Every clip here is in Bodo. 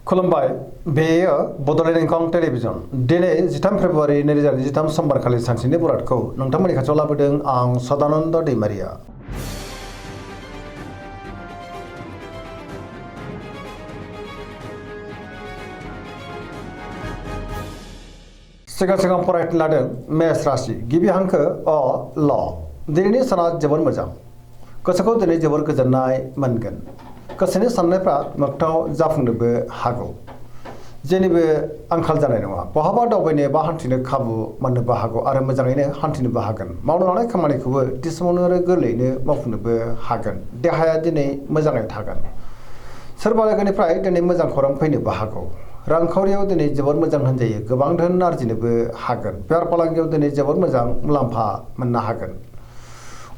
खुलुमबाय बेयो बड'लेण्ड इंखं टेलिभिजन दिनै 13 फेब्रुवारि 2023 समबारखालि सानसेनि बरादखौ नोंथांमोननि खाथियाव लाबोदों आं सदानन्द दैमारिया। सिगां फरायनो लादों मेष राशि गिबि हांखो अ ल दिनैनि साना जोबोर मोजां गोसोखौ दिनै जोबोर गोजोननाय मोनगोन गोसोनि साननायफ्रा मोगथाङाव जाफुंनोबो हागौ जेनिबो आंखाल जानाय नङा बहाबा दावबायनो बा हान्थिनो खाबु मोननोबो हागौ आरो मोजाङैनो हान्थिनोबो हागोन मावनो लानाय खामानिखौबो थि समावनो आरो गोरलैयैनो मावफुंनोबो हागोन देहाया दिनै मोजाङै थागोन सोरबा लोगोनिफ्राय दिनै मोजां खौरां फैनोबो हागौ रांखावरियाव दिनै जोबोर मोजां होनजायो गोबां धोन आरजिनोबो हागोन बेफार फालांगियाव दिनै जोबोर मोजां मुलाम्फा मोननो हागोन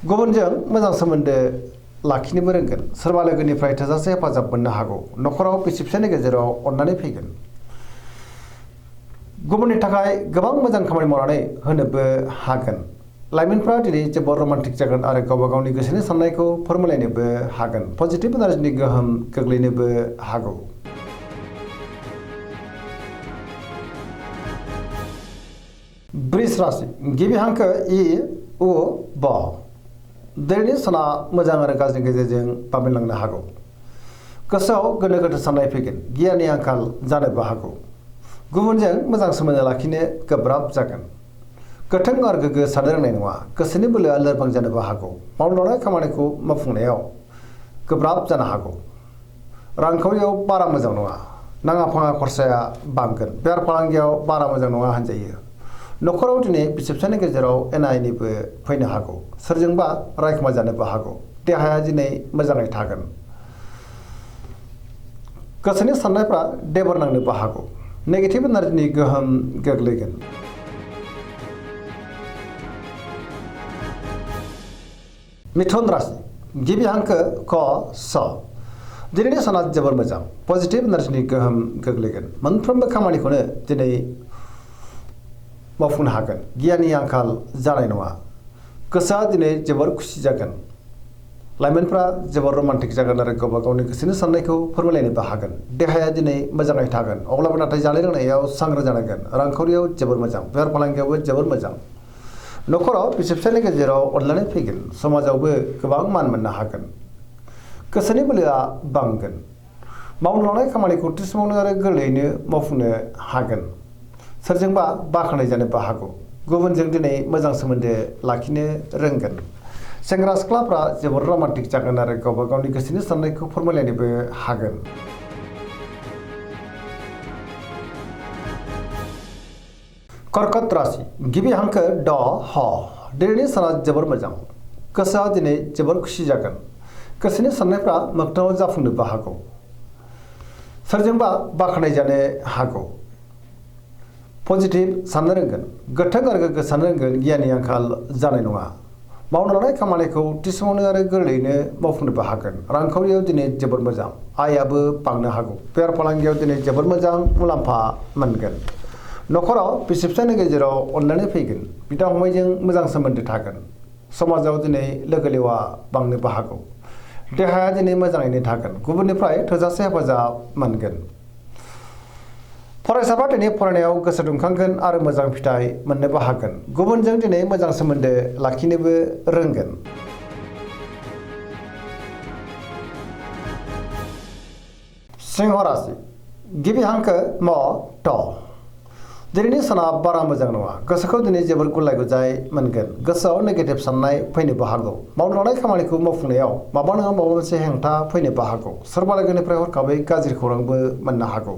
गुबुनजों मोजां सोमोन्दो लाखिनोबो रोंगोन सोरबा लोगोनिफ्राय थोजासे हेफाजाब मोननो हागौ न'खराव बिसि फिसायनि गेजेराव अननानै फैगोन गुबुननि थाखाय गोबां मोजां खामानि मावनानै होनोबो हागोन लाइमोनफ्रा दिनै जोबोर रमान्टिक जागोन आरो गावबा गावनि गोसोनि साननायखौ फोरमायलायनोबो हागोन पजिटिभ एनार्जिनि गोहोम गोग्लैनोबो हागौ वृष राशि गिबि हांखो इ उ ब दिनैनि साना मोजां आरो गाज्रिनि गेजेरजों बाबेनलांनो हागौ गोसोआव गोनो गोथो साननाय फैगोन गियाननि आंखाल जानोबो हागौ गुबुनजों मोजां सोमोन्दो लाखिनो गोब्राब जागोन गोथों आरो गोग्गो साननो रोंनाय नङा गोसोनि बोलोआ लोरबां जानोबो हागौ मावनो लानाय खामानिखौ मावफुंनायाव गोब्राब जानो हागौ रांखावरियाव बारा मोजां नङा नाङा फाङा खरसाया बांगोन बेफार फालांगियाव बारा मोजां नङा होनजायो न'खराव दिनै बिसि फिसायनि गेजेराव एना एनिबो फैनो हागौ सोरजोंबा रायखुमा जानोबो हागौ देहाया दिनै मोजाङै थागोन गोसोनि साननायफ्रा देबर नांनोबो हागौ नेगेटिभ एनार्जिनि गोहोम गोग्लैगोन मिथुन राशि गिबि हांखो क स दिनैनि साना जोबोर मोजां पजिटिभ एनार्जिनि गोहोम गोग्लैगोन मोनफ्रोमबो खामानिखौनो दिनै मावफुंनो हागोन गियाननि आंखाल जानाय नङा गोसोआ दिनै जोबोर खुसि जागोन लाइमोनफ्रा जोबोर रमान्टिक जागोन आरो गावबा गावनि गोसोनि साननायखौ फोरमायलायनोबो हागोन देहाया दिनै मोजाङै थागोन अब्लाबो नाथाय जानाय लोंनायाव सांग्रां जानांगोन रांखावरियाव जोबोर मोजां बेफार फालांगियावबो जोबोर मोजां न'खराव बिसि फिसायनि गेजेराव अनलायनाय फैगोन समाजावबो गोबां मान मोननो हागोन गोसोनि बोलोआ बांगोन मावनो लानाय खामानिखौ थि समावनो आरो गोरलैयैनो मावफुंनो हागोन सोरजोंबा बाख्नाय जानोबो हागौ गुबुनजों दिनै मोजां सोमोन्दो लाखिनो रोंगोन सेंग्रा सिख्लाफ्रा जोबोर रमान्टिक जागोन आरो गावबा गावनि गोसोनि साननायखौ फोरमायलायनोबो हागोन कर्कट राशि गिबि हांखो ड ह दिनैनि साना जोबोर मोजां गोसोआ दिनै जोबोर खुसि जागोन गोसोनि साननायफ्रा मोगथाङाव जाफुंनोबो हागौ सोरजोंबा बाख्नाय जानो हागौ पजिटिभ साननो रोंगोन गोथों आरो गोग्गो साननो रोंगोन गियाननि आंखाल जानाय नङा मावनो लानाय खामानिखौ थि समावनो आरो गोरलैयैनो मावफुंनोबो हागोन रांखावरियाव दिनै जोबोर मोजां आयाबो बांनो हागौ बेफार फालांगियाव दिनै जोबोर मोजां मुलाम्फा मोनगोन न'खराव बिसि फिसायनि गेजेराव अनलायनाय फैगोन बिदा फंबायजों मोजां सोमोन्दो थागोन समाजाव दिनै लोगो लेवा बांनोबो हागौ देहाया दिनै मोजाङैनो थागोन गुबुननिफ्राय थोजासे हेफाजाब मोनगोन फरायसाफ्रा दिनै फरायनायाव गोसो दुंखांगोन आरो मोजां फिथाइ मोननोबो हागोन गुबुनजों दिनै मोजां सोमोन्दो लाखिनोबो रोंगोन सिंह राशि गिबि हांखो म ट दिनैनि साना बारा मोजां नङा गोसोखौ दिनै जोबोर गुलाय गुजाय मोनगोन गोसोआव नेगेटिभ साननाय फैनोबो हागौ मावनो लानाय खामानिखौ मावफुंनायाव माबा नङा माबा मोनसे हेंथा फैनोबो हागौ सोरबा लोगोनिफ्राय हरखाबै गाज्रि खौरांबो मोननो हागौ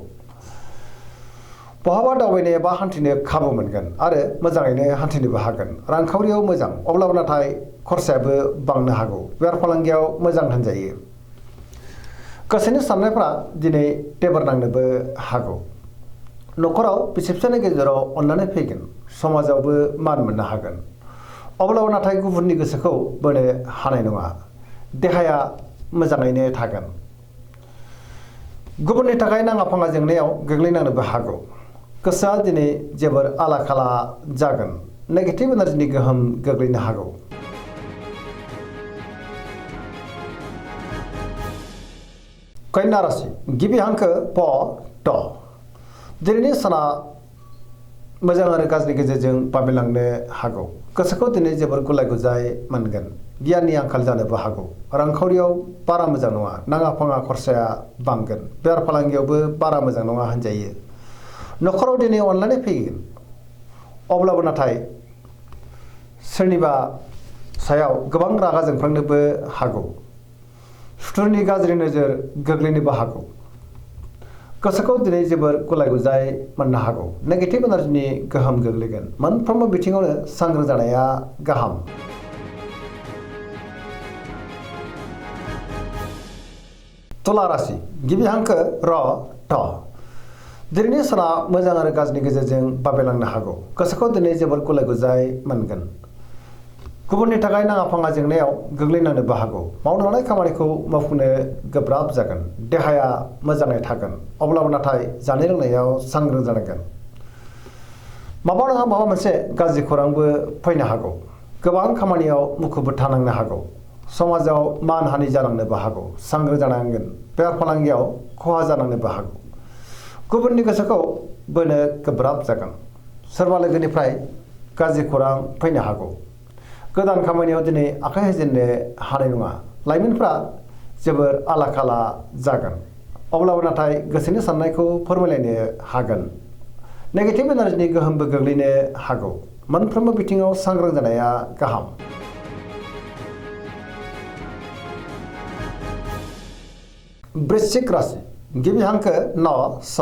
बहाबा दावबायनो एबा हान्थिनो खाबु मोनगोन आरो मोजाङैनो हान्थिनोबो हागोन रांखावरियाव मोजां अब्लाबो नाथाय खरसायाबो बांनो हागौ बेफार फालांगियाव मोजां होनजायो गोसोनि साननायफ्रा दिनै टेबर नांनोबो हागौ न'खराव बिसि फिसायनि गेजेराव अनलायनाय फैगोन समाजावबो मान मोननो हागोन अब्लाबो नाथाय गुबुननि गोसोखौ बोनो हानाय नङा देहाया मोजाङैनो थागोन गुबुननि थाखाय नाङा फाङा जेंनायाव गोग्लैनांनोबो हागौ गोसोआ दिनै जोबोर आला खाला जागोन नेगेटिभ एनार्जिनि गोहोम गोग्लैनो हागौ कन्या राशि गिबि हांखो प ट ट दिनैनि साना मोजां आरो गाज्रिनि गेजेरजों बाबेलांनो हागौ गोसोखौ दिनै जोबोर गुलाय गुजाय मोनगोन गियाननि आंखाल जानोबो हागौ रांखावरियाव बारा मोजां नङा नाङा फाङा खरसाया बांगोन बेफार फालांगियावबो बारा मोजां नङा होनजायो न'खराव दिनै अनलायनाय फैगोन अब्लाबो नाथाय सोरनिबा सायाव गोबां रागा जोंफ्लांनोबो हागौ सुथुरनि गाज्रि नोजोर गोग्लैनोबो हागौ गोसोखौ दिनै जोबोर गुलाय गुजाय मोननो हागौ नेगेटिभ एनार्जिनि गोहोम गोग्लैगोन मोनफ्रोमबो बिथिङावनो सांग्रां जानाया गाहाम तुला राशि गिबि हांखो र ट दिनैनि साना मोजां आरो गाज्रिनि गेजेरजों बाबेलांनो हागौ गोसोखौ दिनै जोबोर गुलाय गुजाय मोनगोन गुबुननि थाखाय नाङा फाङा जेंनायाव गोग्लैनांनोबो हागौ मावनो लानाय खामानिखौ मावफुंनो गोब्राब जागोन देहाया मोजाङै थागोन अब्लाबो नाथाय जानाय लोंनायाव सांग्रां जानांगोन माबा नङा माबा मोनसे गाज्रि खौरांबो फैनो हागौ गोबां खामानियाव मुखुब थानांनो हागौ समाजाव मान हानि जानांनोबो हागौ सांग्रां जानांगोन बेफार फालांगियाव खहा जानांनोबो हागौ गुबुननि गोसोखौ बोनो गोब्राब जागोन सोरबा लोगोनिफ्राय गाज्रि खौरां फैनो हागौ गोदान खामानियाव दिनै आखाइ होजेननो हानाय नङा लाइमोनफ्रा जोबोर आला खाला जागोन अब्लाबो नाथाय गोसोनि साननायखौ फोरमायलायनो हागोन नेगेटिभ एनार्जिनि गोहोमबो गोग्लैनो हागौ मोनफ्रोमबो बिथिङाव सांग्रां जानाया गाहाम वृश्चिक राशि गिबि हांखो न स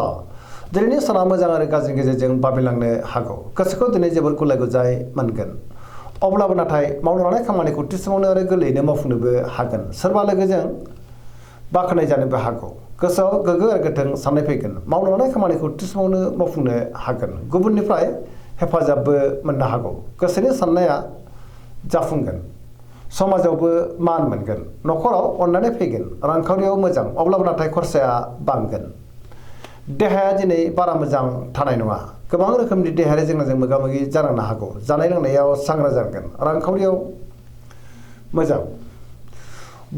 दिनैनि साना मोजां आरो गाज्रिनि गेजेरजों बाबेलांनो हागौ गोसोखौ दिनै जोबोर गुलाय गुजाय मोनगोन अब्लाबो नाथाय मावनो लानाय खामानिखौ थि समावनो आरो गोरलैयैनो मावफुंनोबो हागोन सोरबा लोगोजों बाख्नाय जानोबो हागौ गोसोआव गोग्गो आरो गोथों साननाय फैगोन मावनो लानाय खामानिखौ थि समावनो मावफुंनो हागोन गुबुननिफ्राय हेफाजाबबो मोननो हागौ गोसोनि साननाया जाफुंगोन समाजावबो मान मोनगोन न'खराव अननानै फैगोन रांखावरियाव मोजां अब्लाबो नाथाय खरसाया बांगोन देहाया दिनै बारा मोजां थानाय नङा गोबां रोखोमनि देहायारि जेंनाजों मोगा मोगि जानांनो हागौ जानाय लोंनायाव सांग्रां जानांगोन रांखावरियाव मोजां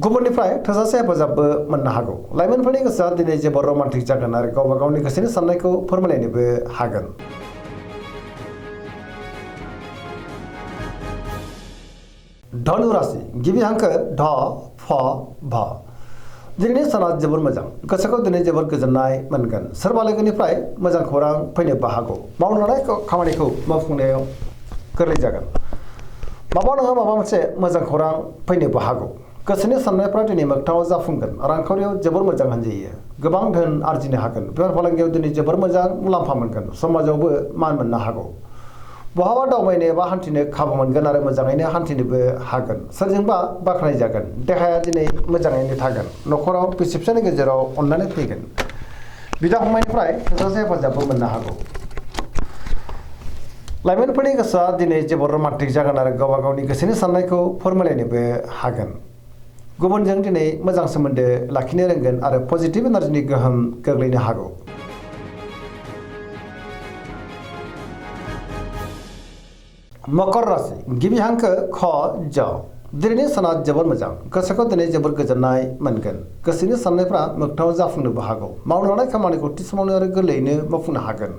गुबुननिफ्राय थोजासे हेफाजाबबो मोननो हागौ लाइमोनफोरनि गोसोआ दिनै जोबोर रमान्टिक जागोन आरो गावबा गावनि गोसोनि साननायखौ फोरमायलायनोबो हागोन धनु राशि गिबि हांखो ध फ भ दिनैनि साना जोबोर मोजां गोसोखौ दिनै जोबोर गोजोननाय मोनगोन सोरबा लोगोनिफ्राय मोजां खौरां फैनोबो हागौ मावनो लानाय खामानिखौ मावफुंनायाव गोरलै जागोन माबा नङा माबा मोनसे मोजां खौरां फैनोबो हागौ गोसोनि साननायफ्रा दिनै मोगथाङाव जाफुंगोन रांखावरियाव जोबोर मोजां होनजायो गोबां धोन आरजिनो हागोन बेफार फालांगियाव दिनै जोबोर मोजां मुलाम्फा मोनगोन समाजावबो मान मोननो हागौ बहाबा दावबायनो एबा हान्थिनो खाबु मोनगोन आरो मोजाङैनो हान्थिनोबो हागोन सोरजोंबा बाख्नाय जागोन देहाया दिनै मोजाङैनो थागोन न'खराव बिसि फिसायनि गेजेराव अननानै फैगोन बिदा फंबायनिफ्राय थोजासे हेफाजाबबो मोननो हागौ लाइमोनफोरनि गोसोआ दिनै जोबोर रमान्टिक जागोन आरो गावबा गावनि गोसोनि साननायखौ फोरमायलायनोबो हागोन गुबुनजों दिनै मोजां सोमोन्दो लाखिनो रोंगोन आरो पजिटिभ एनार्जिनि गोहोम गोग्लैनो हागौ मकर राशि गिबि हांखो ख ज दिनैनि साना जोबोर मोजां गोसोखौ दिनै जोबोर गोजोननाय मोनगोन गोसोनि साननायफ्रा मोगथाङाव जाफुंनोबो हागौ मावनो लानाय खामानिखौ थि समावनो आरो गोरलैयैनो मावफुंनो हागोन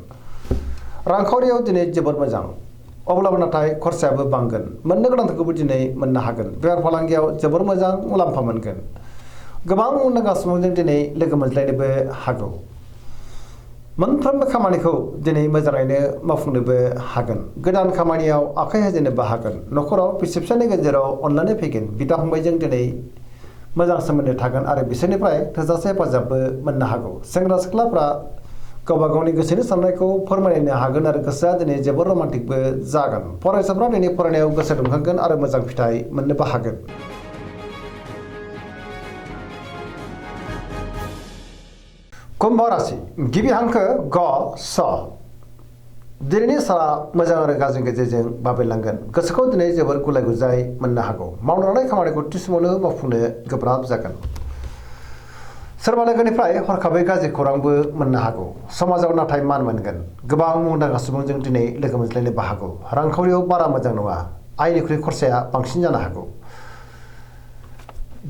रांखावरियाव दिनै जोबोर मोजां अब्लाबो नाथाय खरसायाबो बांगोन मोननो गोनांखौबो दिनै मोननो हागोन बेफार फालांगियाव जोबोर मोजां मुलाम्फा मोनगोन गोबां मुंदांखा सुबुंजों दिनै लोगो मोनज्लायनोबो हागौ मोनफ्रोमबो खामानिखौ दिनै मोजाङैनो मावफुंनोबो हागोन गोदान खामानियाव आखाइ होजेननोबो हागोन न'खराव बिसि फिसायनि गेजेराव अननानै फैगोन बिदा फंबायजों दिनै मोजां सोमोन्दो थागोन आरो बिसोरनिफ्राय थोजासे हेफाजाबबो मोननो हागौ सेंग्रा सिख्लाफ्रा गावबा गावनि गोसोनि साननायखौ फोरमायनो हागोन आरो गोसोआ दिनै जोबोर रमान्टिकबो जागोन फरायसाफ्रा दिनै फरायनायाव गोसो दुंखांगोन आरो मोजां फिथाइ मोननोबो हागोन कुम्भ राशि गिबि हांखो ग स दिनैनि साना मोजां आरो गाज्रिनि गेजेरजों बाबेलांगोन गोसोखौ दिनै जोबोर गुलाय गुजाय मोननो हागौ मावनो लानाय खामानिखौ थि समावनो मावफुंनो गोब्राब जागोन सोरबा लोगोनिफ्राय हरखाबै गाज्रि खौरांबो मोननो हागौ समाजाव नाथाय मान मोनगोन गोबां मुंदांखा सुबुंजों दिनै लोगो मोनज्लायनोबो हागौ रांखावरियाव बारा मोजां नङा आयनिख्रुइ खरसाया बांसिन जानो हागौ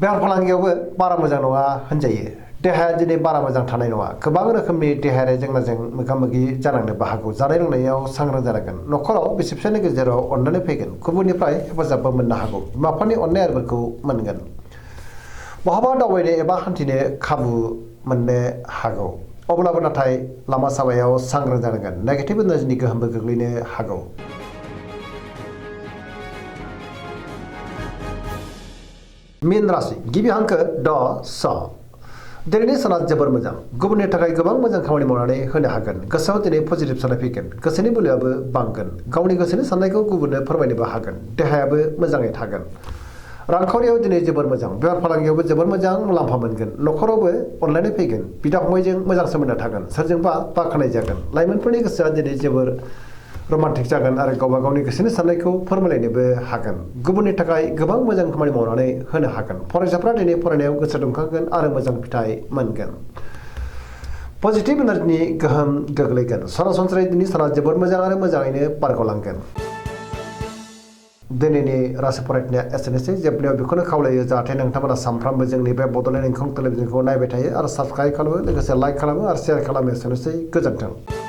बेफार फालांगियावबो बारा मोजां नङा होनजायो देहाया दिनै बारा मोजां थानाय नङा गोबां रोखोमनि देहायारि जेंनाजों मोगा मोगि जानांनोबो हागौ जानाय लोंनायाव सांग्रां जानांगोन न'खराव बिसि फिसायनि गेजेराव अननानै फैगोन गुबुननिफ्राय हेफाजाबबो मोननो हागौ बिमा बिफानि अननाय आरिफोरखौ मोनगोन बहाबा दावबायनो एबा हान्थिनो खाबु मोननो हागौ अब्लाबो नाथाय लामा सामायाव सांग्रां जानांगोन नेगेटिभ एनार्जिनि गोहोमबो गोग्लैनो हागौ। मीन राशि गिबि हांखो ड स दिनैनि साना जोबोर मोजां गुबुननि थाखाय गोबां मोजां खामानि मावनानै होनो हागोन गोसोआव दिनै पजिटिभ साननाय फैगोन गोसोनि बोलोआबो बांगोन गावनि गोसोनि साननायखौ गुबुननो फोरमायनोबो हागोन देहायाबो मोजाङै थागोन रांखावरियाव दिनै जोबोर मोजां बेफार फालांगियावबो जोबोर मोजां मुलाम्फा मोनगोन न'खरावबो अनलायनाय फैगोन बिदा फंबायजों मोजां सोमोन्दो थागोन सोरजोंबा बाख्नाय जागोन लाइमोनफोरनि गोसोआ दिनै जोबोर रमान्टिक जागोन आरो गावबा गावनि गोसोनि साननायखौ फोरमायलायनोबो हागोन गुबुननि थाखाय गोबां मोजां खामानि मावनानै होनो हागोन फरायसाफ्रा दिनै फरायनायाव गोसो दुंखांगोन आरो मोजां फिथाइ मोनगोन पजिटिभ एनार्जिनि गोहोम गोग्लैगोन सरासनस्रायै दिनै साना जोबोर मोजां आरो मोजाङैनो बारग'लांगोन। दिनैनि राशि फरायनाया एसेनोसै जोबनायाव बेखौनो खावलायो जाहाथे नोंथांमोना सानफ्रामबो जोंनि बे बड'लेण्ड इंखं टेलिभिजनखौ नायबाय थायो आरो साबस्क्राइब खालामो लोगोसे लाइक खालामो आरो शेयार खालामो एसेनोसै गोजोन्थों।